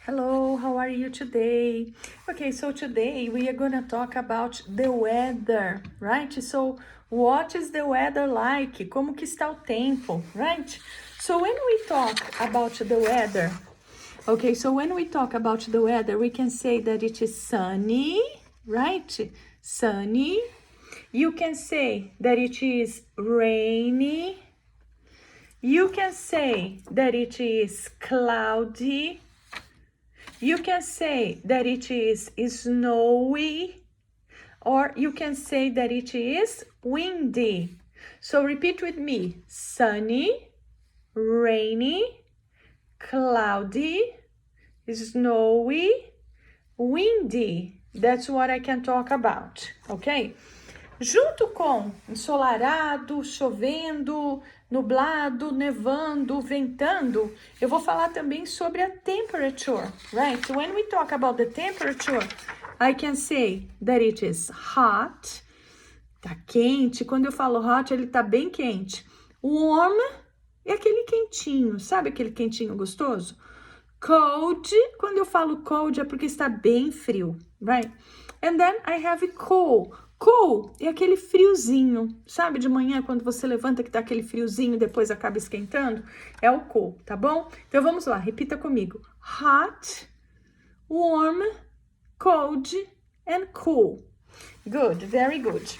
Hello, how are you today? Okay, so today we are gonna talk about the weather, right? So, what is the weather like? Como que está o tempo, right? So, when we talk about the weather, okay, so when we talk about the weather, we can say that it is sunny, right? Sunny. You can say that it is rainy. You can say that it is cloudy. You can say that it is snowy, or you can say that it is windy. So repeat with me: sunny, rainy, cloudy, snowy, windy. That's what I can talk about, okay? Junto com ensolarado, chovendo, nublado, nevando, ventando, eu vou falar também sobre a temperature, right? So when we talk about the temperature, I can say that it is hot, tá quente. Quando eu falo hot, ele tá bem quente. Warm é aquele quentinho, sabe aquele quentinho gostoso? Cold, quando eu falo cold é porque está bem frio, right? And then I have cool. Cool é aquele friozinho, sabe? De manhã, quando você levanta que tá aquele friozinho e depois acaba esquentando, é o cool, tá bom? Então vamos lá, repita comigo. Hot, warm, cold and cool. Good, very good.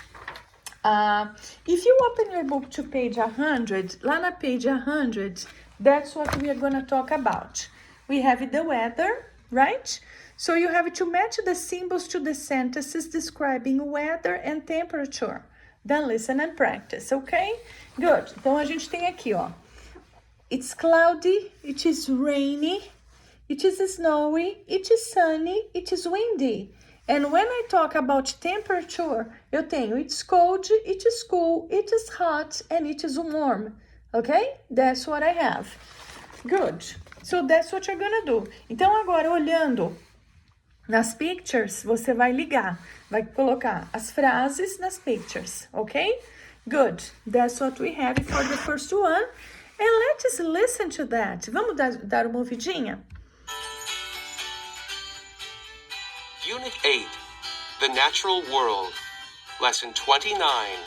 If you open your book to page 100, lá na page 100, that's what we are going to talk about. We have the weather, right? So you have to match the symbols to the sentences describing weather and temperature. Then listen and practice, okay? Good. Então a gente tem aqui, ó. It's cloudy, it is rainy, it is snowy, it is sunny, it is windy. And when I talk about temperature, eu tenho it's cold, it is cool, it is hot, and it is warm. Okay? That's what I have. Good. So that's what you're gonna do. Então agora, olhando nas pictures, você vai ligar. Vai colocar as frases nas pictures. Okay? Good. That's what we have for the first one. And let's listen to that. Vamos dar uma ouvidinha? Unit 8, The Natural World, Lesson 29,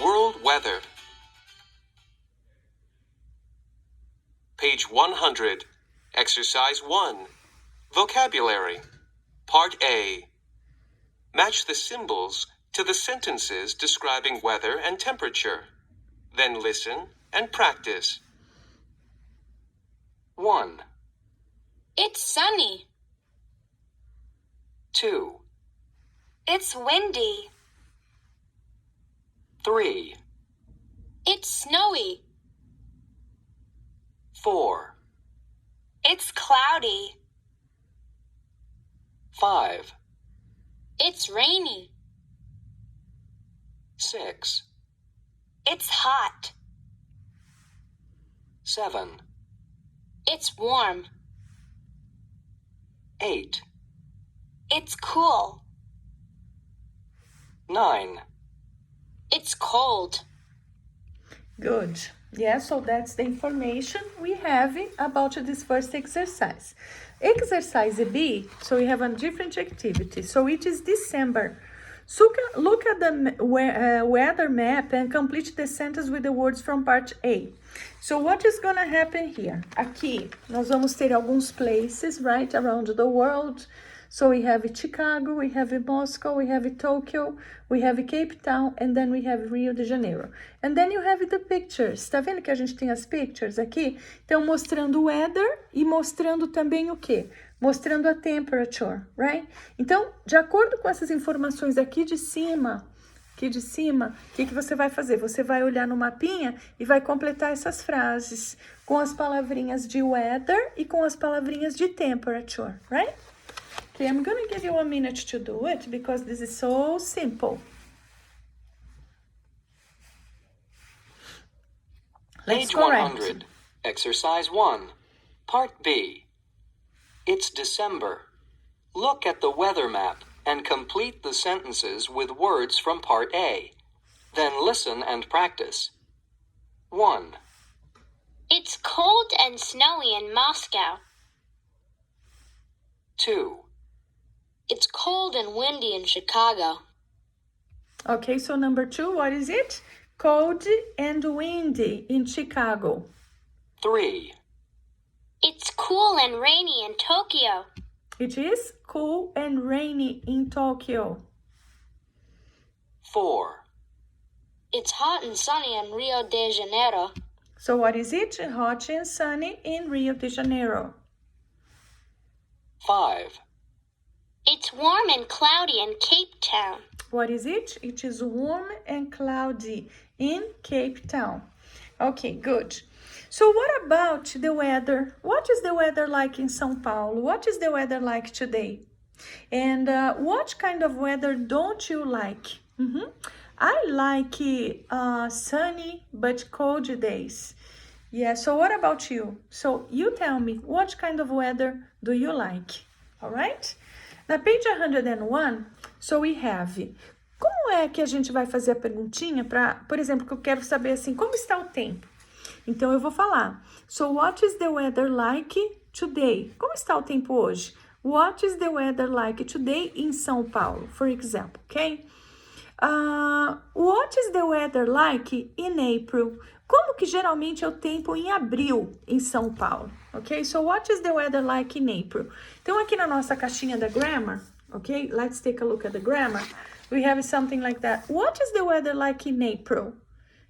World Weather. Page 100, Exercise 1, Vocabulary, Part A. Match the symbols to the sentences describing weather and temperature. Then listen and practice. 1, It's sunny. 2, It's windy. 3, It's snowy. 4, It's cloudy. 5, It's rainy. 6, It's hot. 7, It's warm. 8, It's cool. 9. It's cold. Good. Yeah, so that's the information we have about this first exercise. Exercise B, so we have a different activity. So it is December. So look at the weather map and complete the sentence with the words from part A. So what is gonna happen here? Aqui, nós vamos ter alguns places, right, around the world. So we have Chicago, we have Moscow, we have Tokyo, we have Cape Town, and then we have Rio de Janeiro. And then you have the pictures. Tá vendo que a gente tem as pictures aqui? Então, mostrando o weather e mostrando também o quê? Mostrando a temperature, right? Então, de acordo com essas informações aqui de cima, o que você vai fazer? Você vai olhar no mapinha e vai completar essas frases com as palavrinhas de weather e com as palavrinhas de temperature, right? Okay, I'm going to give you a minute to do it because this is so simple. Let's Page correct. 100, Exercise 1, Part B. It's December. Look at the weather map and complete the sentences with words from Part A. Then listen and practice. 1, It's cold and snowy in Moscow. 2. It's cold and windy in Chicago. Okay, so number 2, what is it? Cold and windy in Chicago. 3. It's cool and rainy in Tokyo. It is cool and rainy in Tokyo. 4. It's hot and sunny in Rio de Janeiro. So what is it? Hot and sunny in Rio de Janeiro. 5. It's warm and cloudy in Cape Town. What is it? It is warm and cloudy in Cape Town. Okay, good. So what about the weather? What is the weather like in São Paulo? What is the weather like today? And what kind of weather don't you like? I like sunny but cold days. Yeah, so what about you? So you tell me, what kind of weather do you like? All right? Na page 101, so we have... Como é que a gente vai fazer a perguntinha para, por exemplo, que eu quero saber assim, como está o tempo? Então eu vou falar. So what is the weather like today? Como está o tempo hoje? What is the weather like today in São Paulo, for example, okay? What is the weather like in April? Como que geralmente é o tempo em abril em São Paulo? Ok? So what is the weather like in April? Então aqui na nossa caixinha da grammar, ok? Let's take a look at the grammar. We have something like that. What is the weather like in April?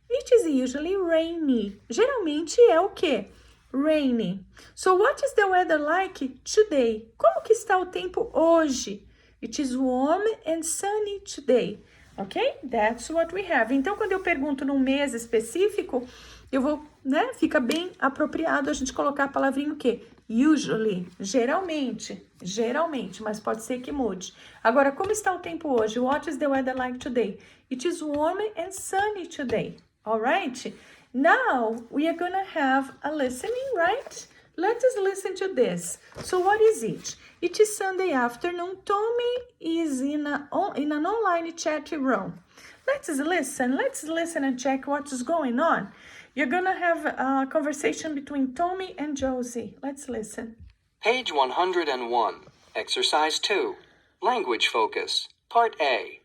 It is usually rainy. Geralmente é o quê? Rainy. So what is the weather like today? Como que está o tempo hoje? It is warm and sunny today. Ok? That's what we have. Então, quando eu pergunto num mês específico, eu vou, né? Fica bem apropriado a gente colocar a palavrinha o quê? Usually. Geralmente, mas pode ser que mude. Agora, como está o tempo hoje? What is the weather like today? It is warm and sunny today. All right? Now, we are gonna have a listening, right? Let us listen to this. So, what is it? It is Sunday afternoon. Tommy is in an online chat room. Let's listen and check what is going on. You're gonna have a conversation between Tommy and Josie. Let's listen. Page 101. Exercise 2. Language focus. Part A.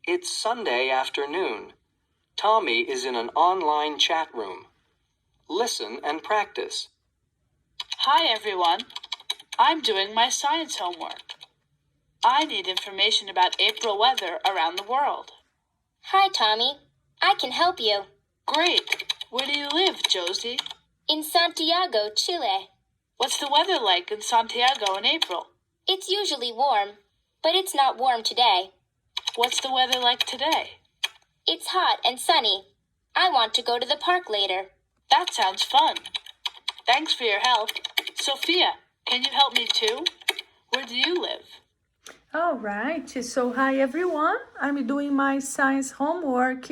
It's Sunday afternoon. Tommy is in an online chat room. Listen and practice. Hi, everyone. I'm doing my science homework. I need information about April weather around the world. Hi, Tommy. I can help you. Great. Where do you live, Josie? In Santiago, Chile. What's the weather like in Santiago in April? It's usually warm, but it's not warm today. What's the weather like today? It's hot and sunny. I want to go to the park later. That sounds fun. Thanks for your help. Sophia, can you help me too? Where do you live? All right, so hi everyone. I'm doing my science homework.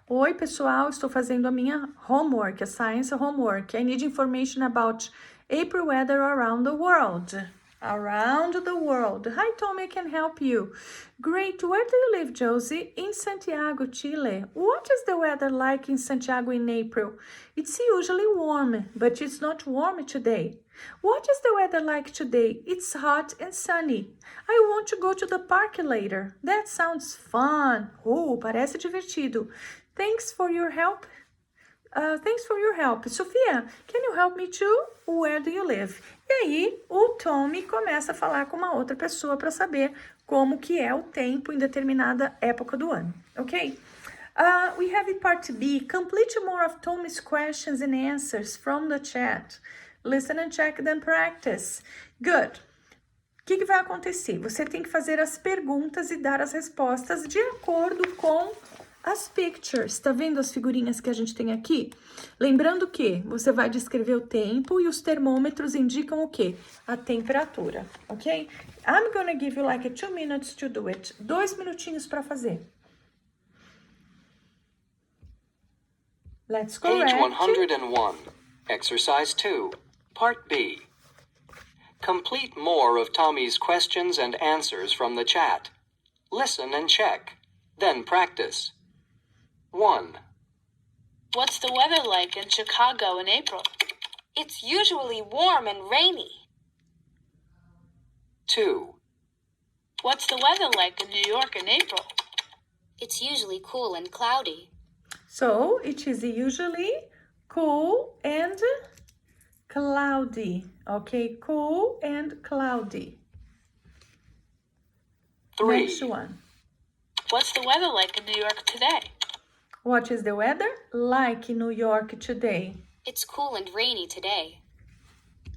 Oi, pessoal, estou fazendo a minha homework, a science homework. I need information about April weather around the world. Around the world. Hi, Tommy, I can help you. Great. Where do you live, Josie? In Santiago, Chile. What is the weather like in Santiago in April? It's usually warm, but it's not warm today. What is the weather like today? It's hot and sunny. I want to go to the park later. That sounds fun. Oh, parece divertido. Thanks for your help. Sofia, can you help me too? Where do you live? E aí, o Tommy começa a falar com uma outra pessoa para saber como que é o tempo em determinada época do ano, ok? We have in part B, complete more of Tommy's questions and answers from the chat. Listen and check, then practice. Good. O que vai acontecer? Você tem que fazer as perguntas e dar as respostas de acordo com as pictures. Tá vendo as figurinhas que a gente tem aqui? Lembrando que você vai descrever o tempo e os termômetros indicam o quê? A temperatura, ok? I'm gonna give you like 2 minutes to do it. 2 minutinhos para fazer. Let's go. Page 101. Exercise 2. Part B. Complete more of Tommy's questions and answers from the chat. Listen and check. Then practice. 1. What's the weather like in Chicago in April? It's usually warm and rainy. 2. What's the weather like in New York in April? It's usually cool and cloudy. So, it is usually cool and cloudy. Okay, cool and cloudy. 3. Next one. What's the weather like in New York today? What is the weather like in New York today? It's cool and rainy today.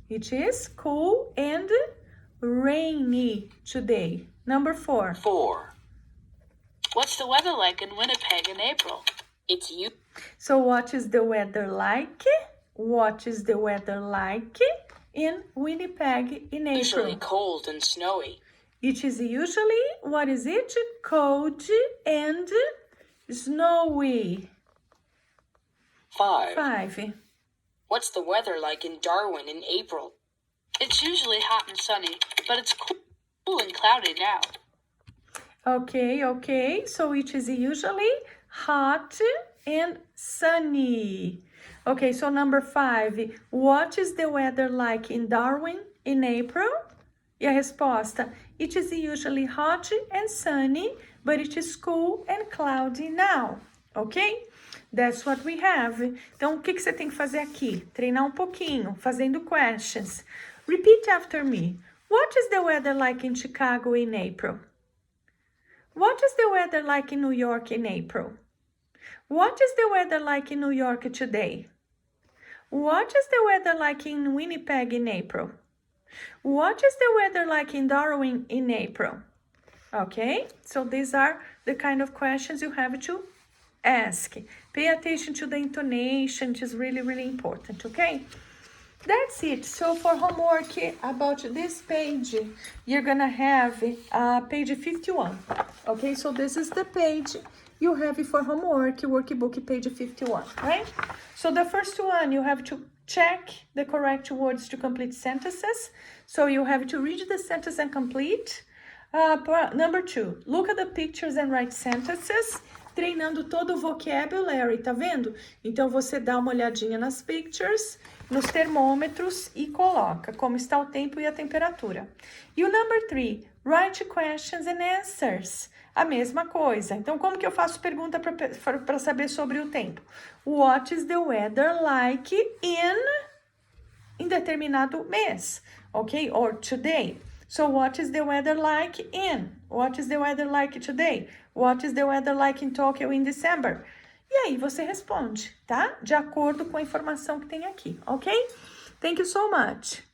It is cool and rainy today. Number 4. 4. What's the weather like in Winnipeg in April? It's you. So what is the weather like? What is the weather like in Winnipeg in April? cold and snowy. It is usually, what is it? Cold and snowy. 5. 5. What's the weather like in Darwin in April? It's usually hot and sunny, but it's cool and cloudy now. Okay. So it is usually hot and sunny. Okay, so number 5. What is the weather like in Darwin in April? E a resposta, it is usually hot and sunny, but it is cool and cloudy now. Ok? That's what we have. Então, o que você tem que fazer aqui? Treinar um pouquinho, fazendo questions. Repeat after me. What is the weather like in Chicago in April? What is the weather like in New York in April? What is the weather like in New York today? What is the weather like in Winnipeg in April? What is the weather like in Darwin in April? Okay, so these are the kind of questions you have to ask. Pay attention to the intonation, it is really, really important, okay? That's it. So for homework about this page, you're gonna have page 51. Okay, so this is the page you have for homework, workbook page 51, right? So the first one, you have to check the correct words to complete sentences. So you have to read the sentence and complete. Number 2, look at the pictures and write sentences. Treinando todo o vocabulary, tá vendo? Então você dá uma olhadinha nas pictures, nos termômetros e coloca como está o tempo e a temperatura. E o number 3, write questions and answers. A mesma coisa. Então, como que eu faço pergunta para saber sobre o tempo? What is the weather like in determinado mês? Ok? Or today. So, what is the weather like in? What is the weather like today? What is the weather like in Tokyo in December? E aí você responde, tá? De acordo com a informação que tem aqui, ok? Thank you so much.